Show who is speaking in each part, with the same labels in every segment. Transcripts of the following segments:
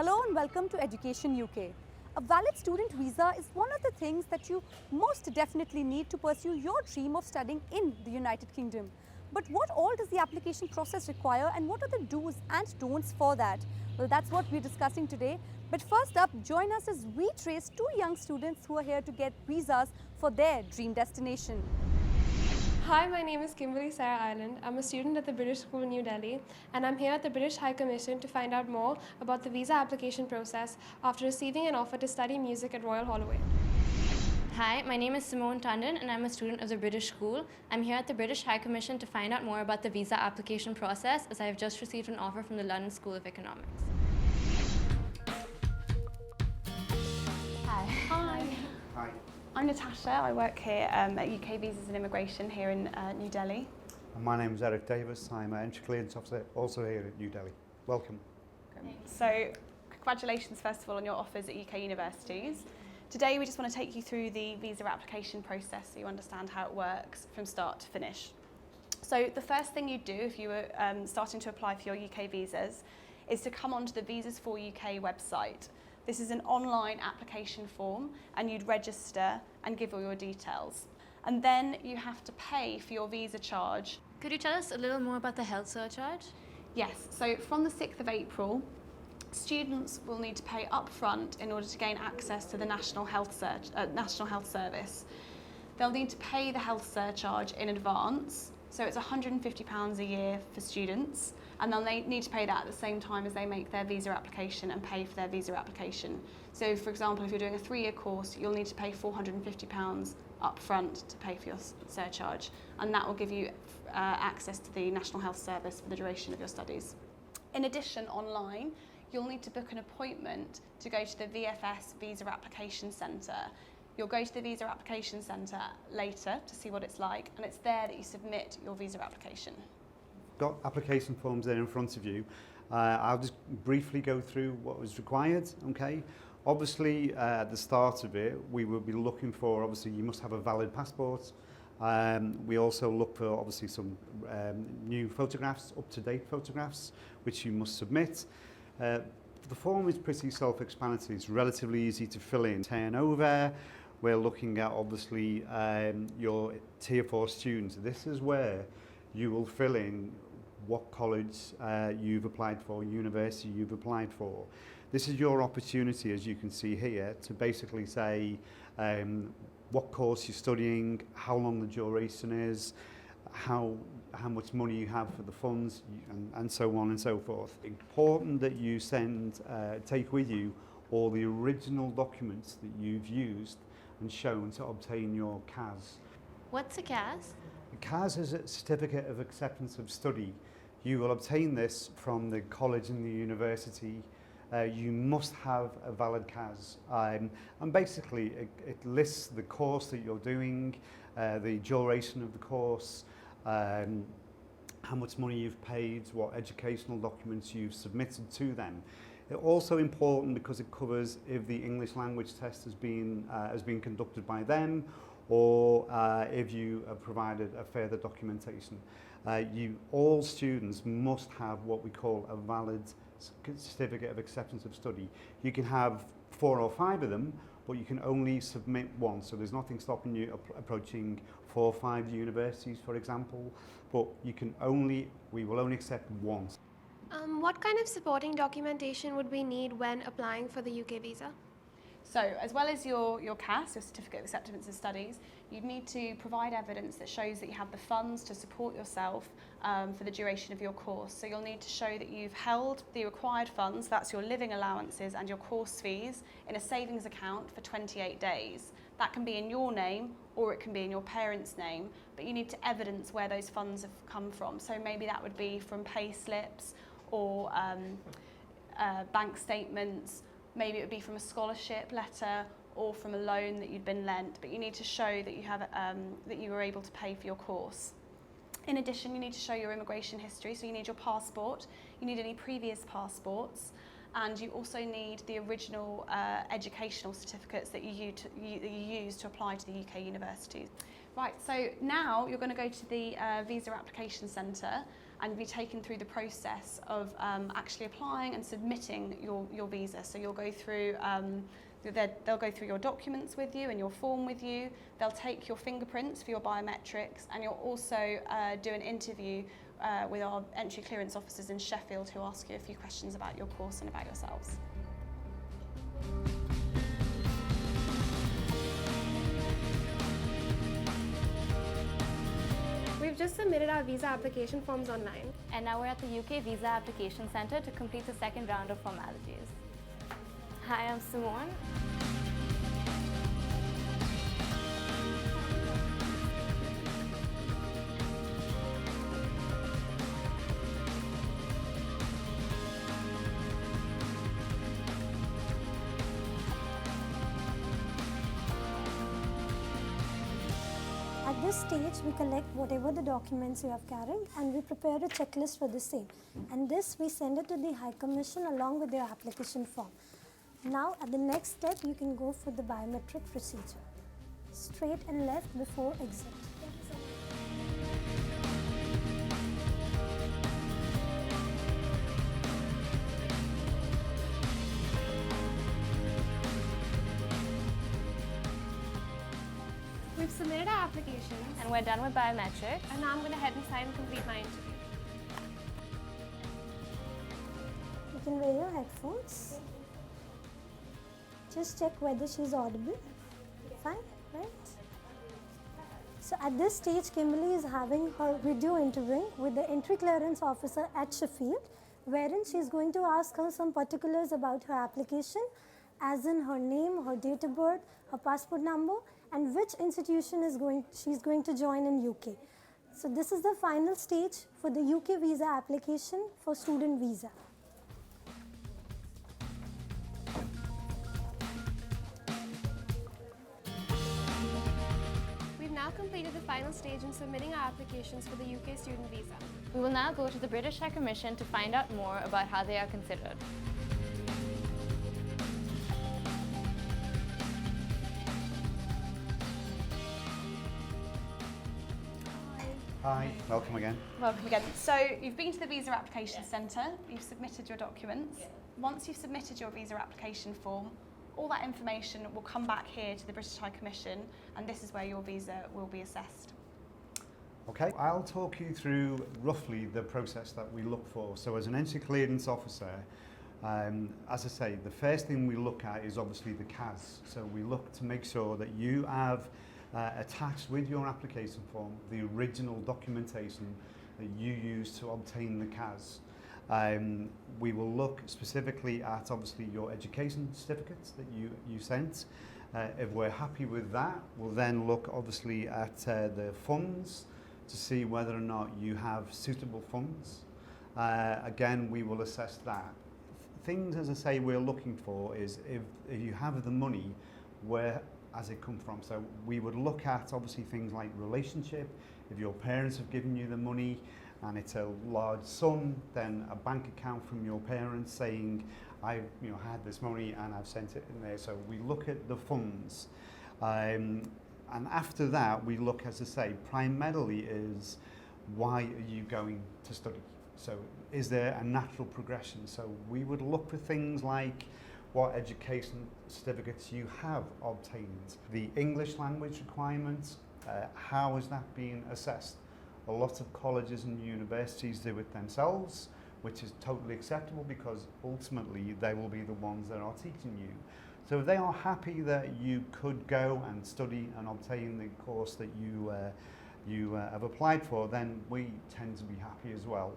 Speaker 1: Hello and welcome to Education UK. A valid student visa is one of the things that you most definitely need to pursue your dream of studying in the United Kingdom. But what all does the application process require and what are the do's and don'ts for that? Well, that's what we're discussing today. But first up, join us as we trace two young students who are here to get visas for their dream destination.
Speaker 2: Hi, my name is Kimberly Sarah Ireland. I'm a student at the British School in New Delhi, and I'm here at the British High Commission to find out more about the visa application process after receiving an offer to study music at Royal Holloway.
Speaker 3: Hi, my name is Simone Tandon and I'm a student of the British School. I'm here at the British High Commission to find out more about the visa application process as I have just received an offer from the London School of Economics.
Speaker 4: Hi.
Speaker 5: Hi.
Speaker 4: I'm Natasha. I work here at UK Visas and Immigration here in New Delhi.
Speaker 5: And my name is Eric Davis. I'm an entry clearance officer also here at New Delhi. Welcome.
Speaker 4: So, congratulations first of all on your offers at UK universities. Today we just want to take you through the visa application process so you understand how it works from start to finish. So the first thing you do if you were starting to apply for your UK visas is to come onto the Visas for UK website. This is an online application form and you'd register and give all your details. And then you have to pay for your visa charge.
Speaker 3: Could you tell us a little more about the health surcharge?
Speaker 4: Yes, so from the 6th of April, students will need to pay up front in order to gain access to the National Health Service. They'll need to pay the health surcharge in advance, so it's £150 a year for students, and they'll need to pay that at the same time as they make their visa application and pay for their visa application. So for example, if you're doing a 3-year course, you'll need to pay £450 up front to pay for your surcharge, and that will give you access to the National Health Service for the duration of your studies. In addition, online, you'll need to book an appointment to go to the VFS Visa Application Centre. You'll go to the Visa Application Centre later to see what it's like, and it's there that you submit your visa application.
Speaker 5: Got application forms there in front of you. I'll just briefly go through what was required, okay? Obviously, at the start of it, we will be looking for, obviously, you must have a valid passport. We also look for, obviously, some new photographs, up-to-date photographs, which you must submit. The form is pretty self-explanatory. It's relatively easy to fill in. Turn over. We're looking at obviously your Tier 4 students. This is where you will fill in what college you've applied for, university you've applied for. This is your opportunity, as you can see here, to basically say what course you're studying, how long the duration is, how much money you have for the funds, and so on and so forth. Important that you take with you all the original documents that you've used and shown to obtain your CAS.
Speaker 3: What's a CAS?
Speaker 5: A CAS is a Certificate of Acceptance of Study. You will obtain this from the college and the university. You must have a valid CAS. And basically it lists the course that you're doing, the duration of the course, how much money you've paid, what educational documents you've submitted to them. It's also important because it covers if the English language test has been conducted by them, or if you have provided a further documentation. All students must have what we call a valid Certificate of Acceptance of Study. You can have 4 or 5 of them, but you can only submit one. So there's nothing stopping you approaching 4 or 5 universities, for example, but we will only accept one.
Speaker 2: What kind of supporting documentation would we need when applying for the UK visa?
Speaker 4: So, as well as your CAS, your Certificate of Acceptance of Studies, you'd need to provide evidence that shows that you have the funds to support yourself for the duration of your course. So you'll need to show that you've held the required funds, that's your living allowances and your course fees, in a savings account for 28 days. That can be in your name or it can be in your parents' name, but you need to evidence where those funds have come from. So maybe that would be from pay slips or bank statements. Maybe it would be from a scholarship letter or from a loan that you'd been lent, but you need to show that you have that you were able to pay for your course. In addition, you need to show your immigration history, so you need your passport, you need any previous passports, and you also need the original educational certificates that you use to apply to the UK universities. Right, so now you're going to go to the Visa Application Centre and be taken through the process of actually applying and submitting your visa. So you'll go through they'll go through your documents with you and your form with you. They'll take your fingerprints for your biometrics, and you'll also do an interview with our entry clearance officers in Sheffield, who ask you a few questions about your course and about yourselves.
Speaker 2: We've just submitted our visa application forms online.
Speaker 3: And now we're at the UK Visa Application Centre to complete the second round of formalities. Hi, I'm Simone.
Speaker 6: At this stage, we collect whatever the documents you have carried and we prepare a checklist for the same. And this we send it to the High Commission along with your application form. Now at the next step, you can go for the biometric procedure. Straight and left before exit. Thank you so much.
Speaker 2: We've submitted our applications,
Speaker 3: And we're done with biometrics.
Speaker 2: and now I'm going to head inside and complete my interview.
Speaker 6: You can wear your headphones. Just check whether she's audible. Fine, right? So at this stage, Kimberly is having her video interviewing with the entry clearance officer at Sheffield, wherein she's going to ask her some particulars about her application, as in her name, her date of birth, her passport number, and which institution she's going to join in UK. So this is the final stage for the UK visa application for student visa.
Speaker 2: We've now completed the final stage in submitting our applications for the UK student visa.
Speaker 3: We will now go to the British High Commission to find out more about how they are considered.
Speaker 5: Hi, welcome again.
Speaker 4: Welcome again. So you've been to the Visa Application Centre, you've submitted your documents. Once you've submitted your visa application form, all that information will come back here to the British High Commission, and this is where your visa will be assessed.
Speaker 5: Okay, I'll talk you through roughly the process that we look for. So as an entry clearance officer, as I say, the first thing we look at is obviously the CAS. So we look to make sure that you have attached with your application form the original documentation that you use to obtain the CAS. We will look specifically at obviously your education certificates that you sent. If we're happy with that, we'll then look obviously at the funds to see whether or not you have suitable funds. Again, we will assess that. Things, as I say, we're looking for is if you have the money, where has it come from? So we would look at obviously things like relationship. If your parents have given you the money and it's a large sum, then a bank account from your parents saying, I've had this money and I've sent it in there. So we look at the funds. And after that, we look, as I say, primarily is why are you going to study? So is there a natural progression? So we would look for things like what education certificates you have obtained, the English language requirements, how is that being assessed? A lot of colleges and universities do it themselves, which is totally acceptable because ultimately they will be the ones that are teaching you. So if they are happy that you could go and study and obtain the course that you have applied for, then we tend to be happy as well.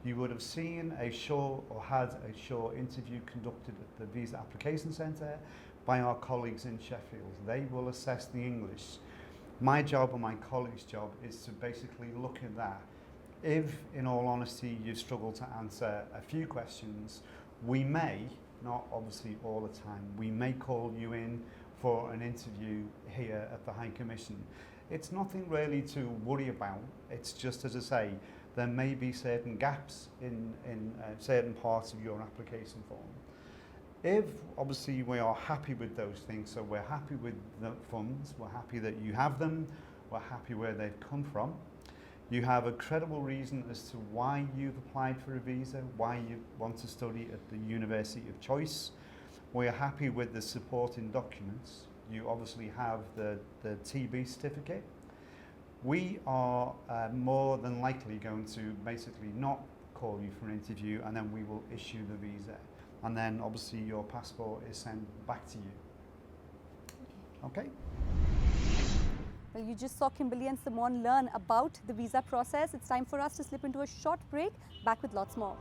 Speaker 5: You would have seen a short or had a short interview conducted at the Visa Application Centre by our colleagues in Sheffield. They will assess the English. My job and my colleague's job is to basically look at that. If, in all honesty, you struggle to answer a few questions, we may, not obviously all the time, we may call you in for an interview here at the High Commission. It's nothing really to worry about. It's just, as I say, there may be certain gaps in certain parts of your application form. If obviously we are happy with those things, so we're happy with the funds, we're happy that you have them, we're happy where they've come from, You have a credible reason as to why you've applied for a visa, why you want to study at the university of choice. We're happy with the supporting documents. You obviously have the TB certificate. We are more than likely going to basically not call you for an interview, and then we will issue the visa. And then obviously your passport is sent back to you. Okay?
Speaker 1: Well, you just saw Kimberly and Simone learn about the visa process. It's time for us to slip into a short break. Back with lots more.